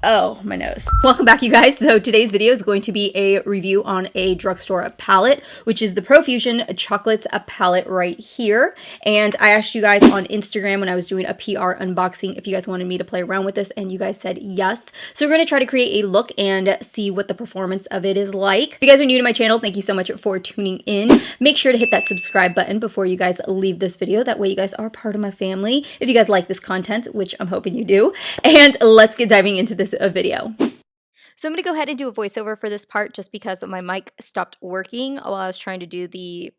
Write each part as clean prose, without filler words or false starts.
Oh, my nose. Welcome back, you guys. So today's video is going to be a review on a drugstore palette, which is the Profusion Chocolates palette right here. And I asked you guys on Instagram when I was doing a PR unboxing if you guys wanted me to play around with this, and you guys said yes. So we're going to try to create a look and see what the performance of it is like. If you guys are new to my channel, thank you so much for tuning in. Make sure to hit that subscribe button before you guys leave this video. That way you guys are part of my family if you guys like this content, which I'm hoping you do. And let's get diving into this video. So I'm going to go ahead and do a voiceover for this part just because my mic stopped working while I was trying to do the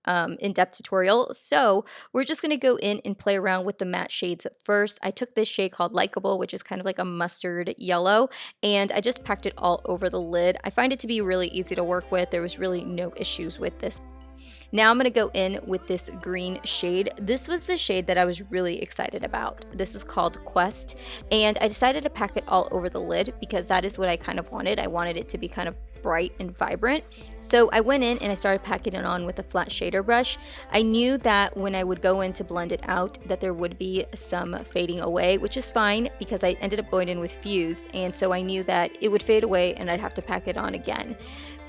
in-depth tutorial. So we're just going to go in and play around with the matte shades first. I took this shade called Likeable, which is kind of like a mustard yellow, and I just packed it all over the lid. I find it to be really easy to work with. There was really no issues with this. Now I'm going to go in with this green shade. This was the shade that I was really excited about. This is called Quest, and I decided to pack it all over the lid because that is what I kind of wanted. I wanted it to be kind of bright and vibrant. So I went in and I started packing it on with a flat shader brush. I knew that when I would go in to blend it out that there would be some fading away, which is fine because I ended up going in with Fuse, and so I knew that it would fade away and I'd have to pack it on again.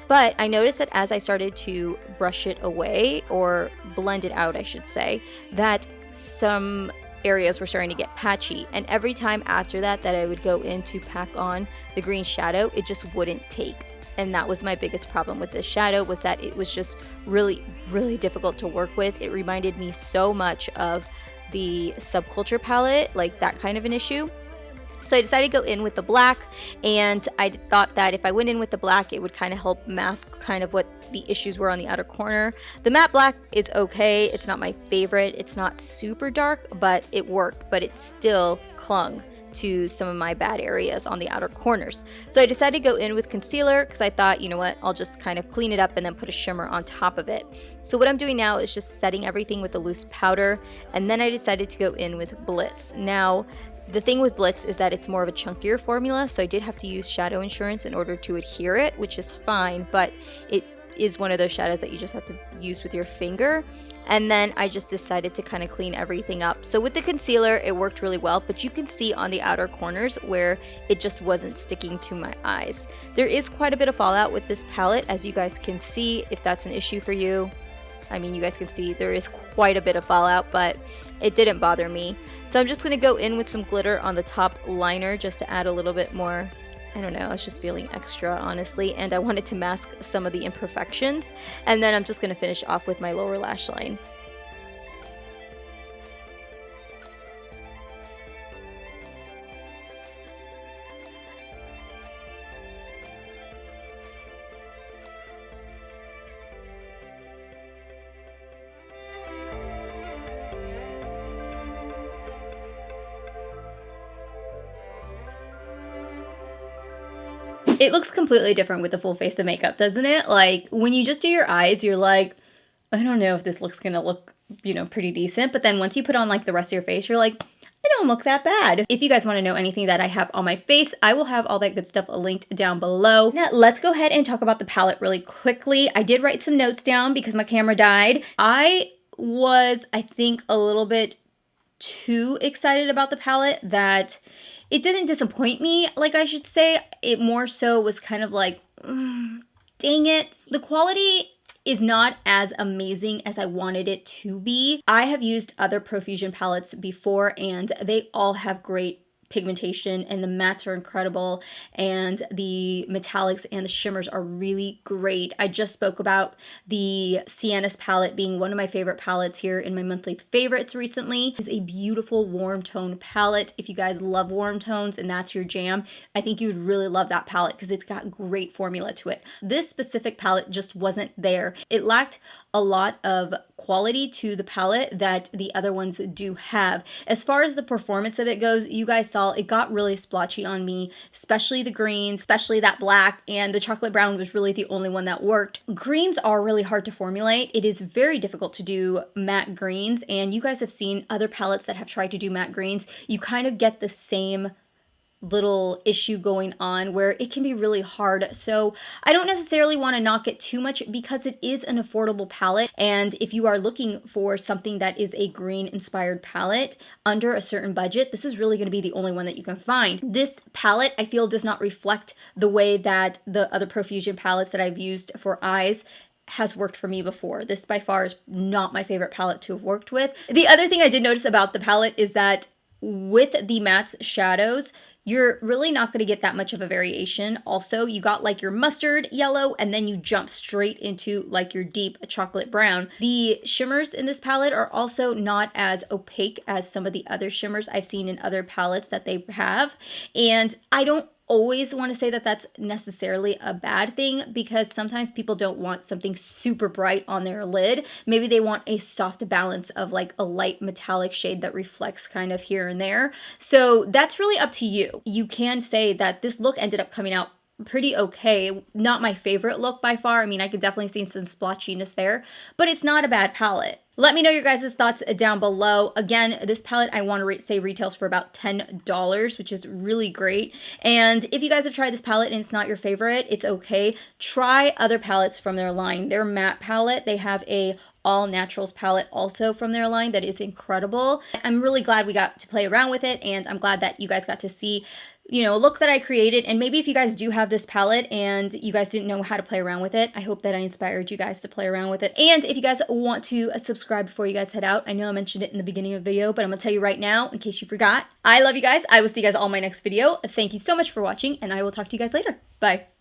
But I noticed that as I started to brush it away, or blend it out I should say, that some areas were starting to get patchy, and every time after that I would go in to pack on the green shadow, it just wouldn't take. And that was my biggest problem with this shadow, was that it was just really difficult to work with. It reminded me so much of the Subculture palette, like that kind of an issue. So I decided to go in with the black, and I thought that if I went in with the black, it would kind of help mask kind of what the issues were on the outer corner. The matte black is okay. It's not my favorite. It's not super dark, but it worked, but it still clung to some of my bad areas on the outer corners. So I decided to go in with concealer because I thought, you know what, I'll just kind of clean it up and then put a shimmer on top of it. So what I'm doing now is just setting everything with a loose powder, and then I decided to go in with Blitz. Now, the thing with Blitz is that it's more of a chunkier formula, so I did have to use shadow insurance in order to adhere it, which is fine, but it is one of those shadows that you just have to use with your finger. And then I just decided to kind of clean everything up. So with the concealer, it worked really well, but you can see on the outer corners where it just wasn't sticking to my eyes. There is quite a bit of fallout with this palette, as you guys can see, if that's an issue for you. I mean, you guys can see there is quite a bit of fallout, but it didn't bother me. So I'm just going to go in with some glitter on the top liner just to add a little bit more. I don't know, I was just feeling extra, honestly, and I wanted to mask some of the imperfections. And then I'm just going to finish off with my lower lash line. It looks completely different with the full face of makeup, doesn't it? Like, when you just do your eyes, you're like, I don't know if this looks gonna look, you know, pretty decent. But then once you put on, like, the rest of your face, you're like, I don't look that bad. If you guys want to know anything that I have on my face, I will have all that good stuff linked down below. Now, let's go ahead and talk about the palette really quickly. I did write some notes down because my camera died. I was, I think, a little bit too excited about the palette that it didn't disappoint me, like I should say. It more so was kind of like, dang it. The quality is not as amazing as I wanted it to be. I have used other Profusion palettes before, and they all have great pigmentation, and the mattes are incredible, and the metallics and the shimmers are really great. I just spoke about the Sienna's palette being one of my favorite palettes here in my monthly favorites recently. It's a beautiful warm tone palette. If you guys love warm tones and that's your jam, I think you would really love that palette because it's got great formula to it. This specific palette just wasn't there. It lacked a lot of quality to the palette that the other ones do have. As far as the performance of it goes, you guys saw it got really splotchy on me, especially the greens, especially that black, and the chocolate brown was really the only one that worked. Greens are really hard to formulate. It is very difficult to do matte greens, and you guys have seen other palettes that have tried to do matte greens. You kind of get the same little issue going on where it can be really hard. So I don't necessarily want to knock it too much because it is an affordable palette. And if you are looking for something that is a green inspired palette under a certain budget, this is really going to be the only one that you can find. This palette, I feel, does not reflect the way that the other Profusion palettes that I've used for eyes has worked for me before. This by far is not my favorite palette to have worked with. The other thing I did notice about the palette is that with the matte shadows, you're really not going to get that much of a variation. Also, you got like your mustard yellow and then you jump straight into like your deep chocolate brown. The shimmers in this palette are also not as opaque as some of the other shimmers I've seen in other palettes that they have. And I don't always want to say that that's necessarily a bad thing, because sometimes people don't want something super bright on their lid. Maybe they want a soft balance of like a light metallic shade that reflects kind of here and there. So that's really up to you. You can say that this look ended up coming out pretty okay. Not my favorite look by far. I mean, I could definitely see some splotchiness there, but it's not a bad palette. Let me know your guys' thoughts down below. Again, this palette I want to say retails for about $10, which is really great. And if you guys have tried this palette and it's not your favorite, it's okay. Try other palettes from their line. Their matte palette, they have a all naturals palette also from their line that is incredible. I'm really glad we got to play around with it, and I'm glad that you guys got to see, you know, a look that I created. And maybe if you guys do have this palette and you guys didn't know how to play around with it, I hope that I inspired you guys to play around with it. And if you guys want to subscribe before you guys head out, I know I mentioned it in the beginning of the video, but I'm gonna tell you right now in case you forgot. I love you guys. I will see you guys all in my next video. Thank you so much for watching, and I will talk to you guys later. Bye.